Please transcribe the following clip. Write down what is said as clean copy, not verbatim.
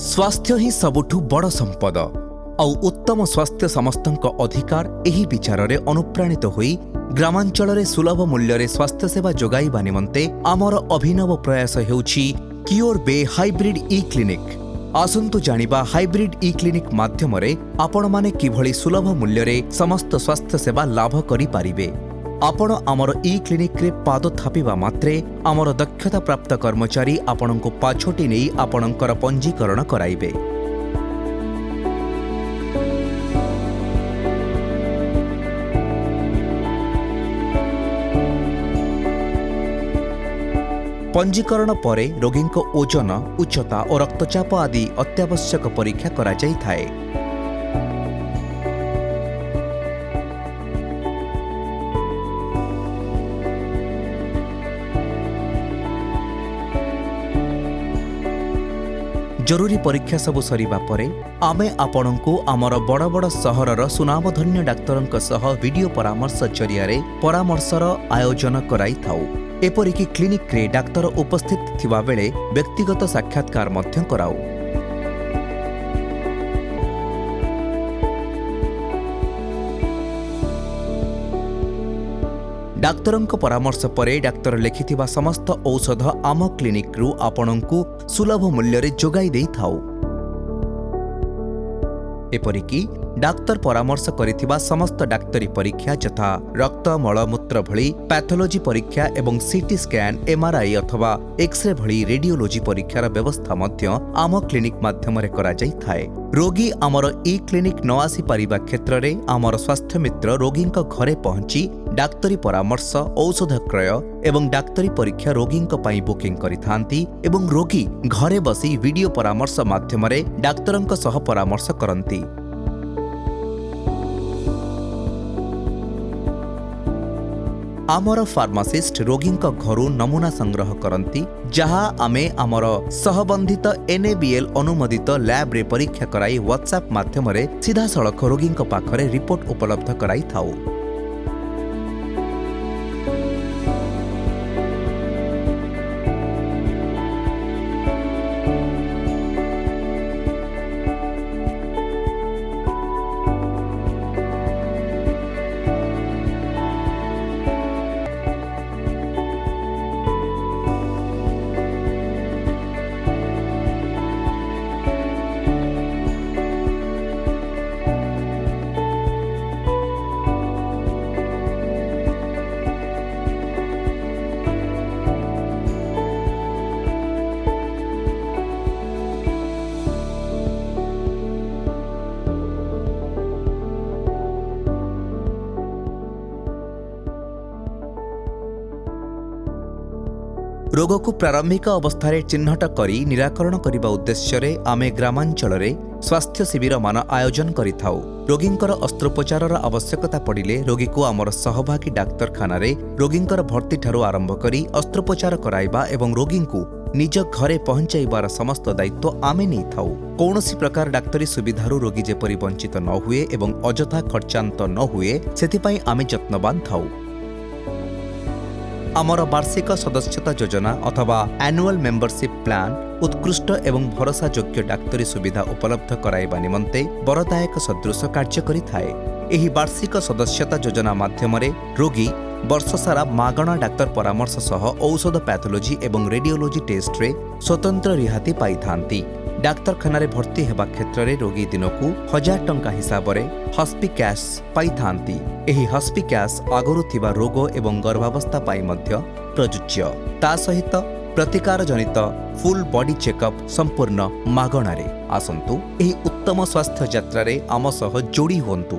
स्वास्थ्य ही सबुठु बड़ संपद आउ उत्तम स्वास्थ्य समस्तक अधिकार एही विचार रे अनुप्राणित होई ग्रामांचल रे सुलभ मूल्य रे स्वास्थ्य सेवा जोगाइबा निमंते आमर अभिनव प्रयास हेउछि क्योर बे हाइब्रिड ई क्लिनिक। आसंतु जानिबा हाइब्रिड ई क्लिनिक माध्यम रे आपण माने किभଳି सुलभ मूल्य रे समस्त स्वास्थ्य सेवा लाभ करि पारिबे। आपण आमर ई क्लिनिक रे पाद थापिबा मात्रे आमर दक्षता प्राप्त कर्मचारी आपणको पाछोटी नै आपणकर पंजीकरण कराइबे। पंजीकरण परे रोगींको ओजन, उच्चता और रक्तचाप आदि अत्यावश्यक परीक्षा करा जाई थाए। जरूरी परीक्षा सबु सरीबा परे आमे आपणको आमर बड़ बड़ सहरर सुनामधन्य डाक्तरंक सह वीडियो परामर्श जरिया परामर्शर आयोजन कराई थाउ। एपरिकी क्लिनिक रे डाक्तर उपस्थित थिबा बेले व्यक्तिगत साक्षात्कार मध्य कराऊ। डाक्तरंक परामर्श परे डाक्तर लिखिथिबा समस्त औषध आम क्लिनिक रु आपणंकु सुलभ मूल्य रे जोगाई देई थाउ। एपरिकी डाक्तर परामर्श करिथिबा समस्त डाक्तरी परीक्षा यथा रक्त मलमूत्र भली पैथोलॉजी परीक्षा एवं सीटी स्कैन, एमआरआई अथवा एक्सरे भली रेडियोलॉजी परीक्षार व्यवस्था मध्य आम क्लिनिक माध्यम रे करा जाई थाए। रोगी आमर ई क्लिनिक न आसी पारिबा क्षेत्र रे आमर स्वास्थ्य मित्र रोगींक घरे पहुंची डाक्तरी परामर्श, औषध क्रय एवं डाक्तरी परीक्षा रोगींक पई बुकिंग करिथांती एवं रोगी घरे बसी वीडियो परामर्श माध्यम रे डाक्तरंक सह परामर्श करंती। आमर फार्मासिस्ट रोगींक घरु नमूना संग्रह करंती, जहा आमे आमर सहबंधित NABL अनुमोदित लैब रे परीक्षा कराई व्हाट्सएप माध्यम रे सीधा सड़क रोगींक पाखरे रिपोर्ट उपलब्ध कराई थाउ। रोग को प्रारंभिक अवस्था चिन्हट करी निराकरण करने उद्देश्य आमे ग्रामांचल स्वास्थ्य शिविर मान आयोजन करिथाउ। रोगींकर अस्त्रोपचार आवश्यकता पड़िले रोगी को आमर सहभागी डाक्तरखाना रे रोगींकर भर्ती ठारू आरंभ करी अस्त्रोपचार कराइबा एवं रोगी को निज घरे पहुंचाइबार समस्त दायित्व आमे नहीं थाउ। कौनसी प्रकार डाक्तरी सुविधारू रोगी जेपरि वंचित न हुए एवं अजथा खर्चांत न हुए सेथिपाई आमे यत्नवान थाउ। आमर वार्षिक सदस्यता योजना अथवा एनुअल मेंबरशिप प्लान उत्कृष्ट एवं भरोसा योग्य डाक्तरी सुविधा उपलब्ध कराइबा निमंते बरदायक सदृश कार्य करिथाए। एही वार्षिक सदस्यता योजना माध्यम रे रोगी वर्ष सारा मागणा डाक्तर परामर्श सह औषध पैथोलॉजी एवं रेडियोलॉजी टेस्ट रे स्वतंत्र रिहाती पाई थांती। डाक्तरखाना रे भर्ती हेबा क्षेत्र रे रोगी दिनकू 1000 टंका हिसाब रे हॉस्पि कैश पाई थांती। एही हॉस्पि कैश आगरु थिबा रोग एवं गर्भावस्था पाई मध्य प्रयुज्य। ता सहित प्रतिकार जनित फुल बॉडी चेकअप संपूर्ण मागणा रे। आसंतु एही उत्तम स्वास्थ्य यात्रा रे आम सह जोड़ी होंतु।